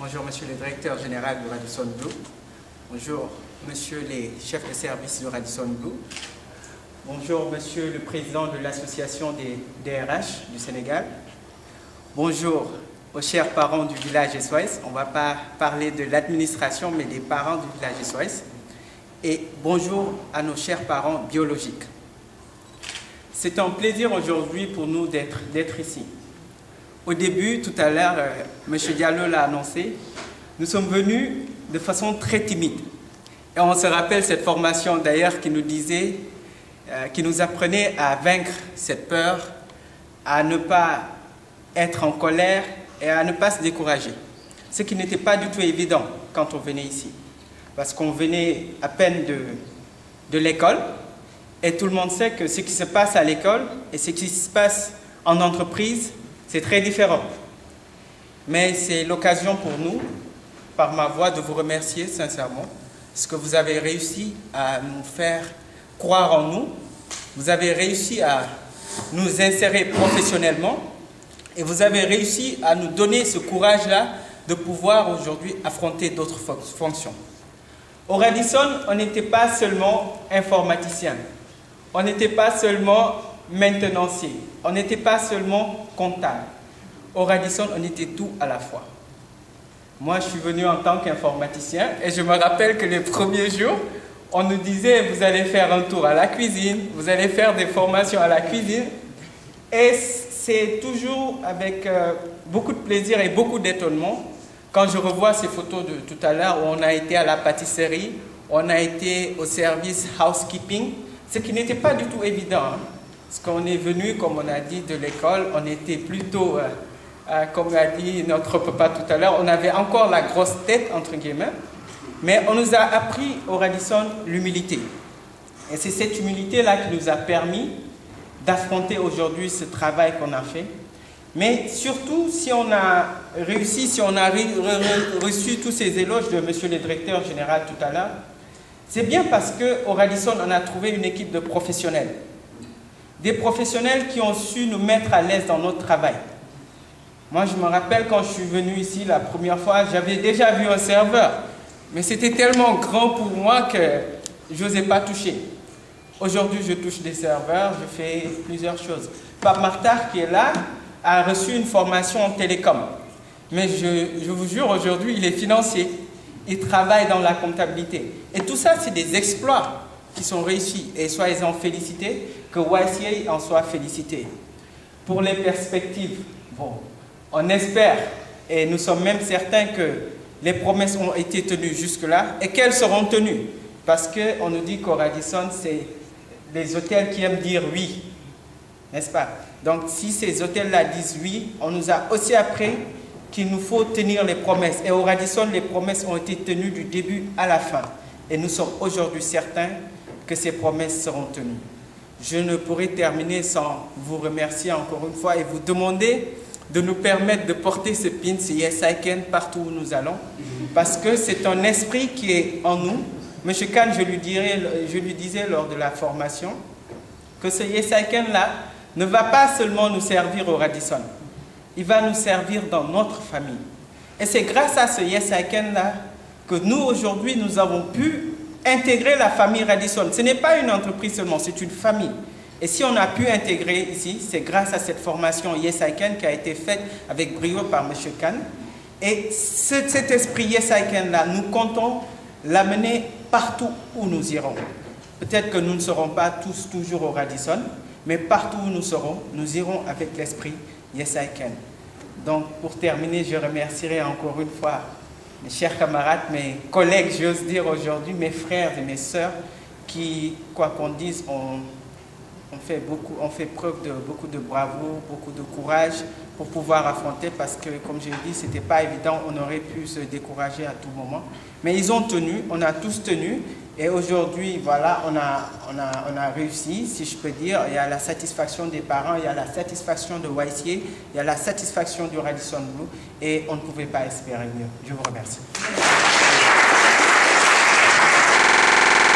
Bonjour, monsieur le directeur général de Radisson Blu. Bonjour, monsieur les chefs de service de Radisson Blu. Bonjour, monsieur le président de l'association des DRH du Sénégal. Bonjour aux chers parents du village SOS. On ne va pas parler de l'administration, mais des parents du village SOS. Et bonjour à nos chers parents biologiques. C'est un plaisir aujourd'hui pour nous d'être ici. Au début, tout à l'heure, M. Diallo l'a annoncé, nous sommes venus de façon très timide. Et on se rappelle cette formation d'ailleurs qui nous disait, qui nous apprenait à vaincre cette peur, à ne pas être en colère et à ne pas se décourager. Ce qui n'était pas du tout évident quand on venait ici. Parce qu'on venait à peine de l'école et tout le monde sait que ce qui se passe à l'école et ce qui se passe en entreprise, c'est très différent. Mais c'est l'occasion pour nous, par ma voix, de vous remercier sincèrement, parce que vous avez réussi à nous faire croire en nous, vous avez réussi à nous insérer professionnellement et vous avez réussi à nous donner ce courage-là de pouvoir aujourd'hui affronter d'autres fonctions. Au Radisson, on n'était pas seulement informaticien, on n'était pas seulement maintenancier, on n'était pas seulement comptable. Au Radisson, on était tout à la fois. Moi, je suis venu en tant qu'informaticien et je me rappelle que les premiers jours, on nous disait, vous allez faire un tour à la cuisine, vous allez faire des formations à la cuisine. Et c'est toujours avec beaucoup de plaisir et beaucoup d'étonnement quand je revois ces photos de tout à l'heure où on a été à la pâtisserie, on a été au service housekeeping, ce qui n'était pas du tout évident. Hein. Parce qu'on est venu, comme on a dit, de l'école, on était plutôt, comme a dit notre papa tout à l'heure, on avait encore la grosse tête, entre guillemets, mais on nous a appris au Radisson l'humilité. Et c'est cette humilité-là qui nous a permis d'affronter aujourd'hui ce travail qu'on a fait. Mais surtout, si on a réussi, si on a reçu tous ces éloges de monsieur le directeur général tout à l'heure, c'est bien parce qu'au Radisson, on a trouvé une équipe de professionnels. Des professionnels qui ont su nous mettre à l'aise dans notre travail. Moi, je me rappelle quand je suis venu ici la première fois, j'avais déjà vu un serveur. Mais c'était tellement grand pour moi que je n'osais pas toucher. Aujourd'hui, je touche des serveurs, je fais plusieurs choses. Pape Martar, qui est là, a reçu une formation en télécom. Mais je vous jure, aujourd'hui, il est financier. Il travaille dans la comptabilité. Et tout ça, c'est des exploits qui sont réussis. Et soyez-en félicités, que YCA en soit félicité. Pour les perspectives, bon, on espère, et nous sommes même certains que les promesses ont été tenues jusque-là, et qu'elles seront tenues. Parce qu'on nous dit qu'au Radisson, c'est les hôtels qui aiment dire oui, n'est-ce pas? Donc si ces hôtels-là disent oui, on nous a aussi appris qu'il nous faut tenir les promesses. Et au Radisson, les promesses ont été tenues du début à la fin. Et nous sommes aujourd'hui certains que ces promesses seront tenues. Je ne pourrai terminer sans vous remercier encore une fois et vous demander de nous permettre de porter ce pin, ce Yes I Can, partout où nous allons, parce que c'est un esprit qui est en nous. M. Khan, je lui disais lors de la formation, que ce Yes I Can là ne va pas seulement nous servir au Radisson, il va nous servir dans notre famille. Et c'est grâce à ce Yes I Can là que nous aujourd'hui nous avons pu intégrer la famille Radisson. Ce n'est pas une entreprise seulement, c'est une famille. Et si on a pu intégrer ici, c'est grâce à cette formation Yes I Can qui a été faite avec brio par M. Khan. Et cet esprit Yes I Can là, nous comptons l'amener partout où nous irons. Peut-être que nous ne serons pas tous toujours au Radisson, mais partout où nous serons, nous irons avec l'esprit Yes I Can. Donc pour terminer, je remercierai encore une fois mes chers camarades, mes collègues, j'ose dire aujourd'hui, mes frères et mes sœurs, qui, quoi qu'on dise, on fait preuve de beaucoup de bravoure, beaucoup de courage pour pouvoir affronter, parce que, comme j'ai dit, ce n'était pas évident, on aurait pu se décourager à tout moment. Mais ils ont tenu, on a tous tenu, et aujourd'hui, voilà, on a réussi, si je peux dire. Il y a la satisfaction des parents, il y a la satisfaction de YCA, il y a la satisfaction du Radisson Blu, et on ne pouvait pas espérer mieux. Je vous remercie.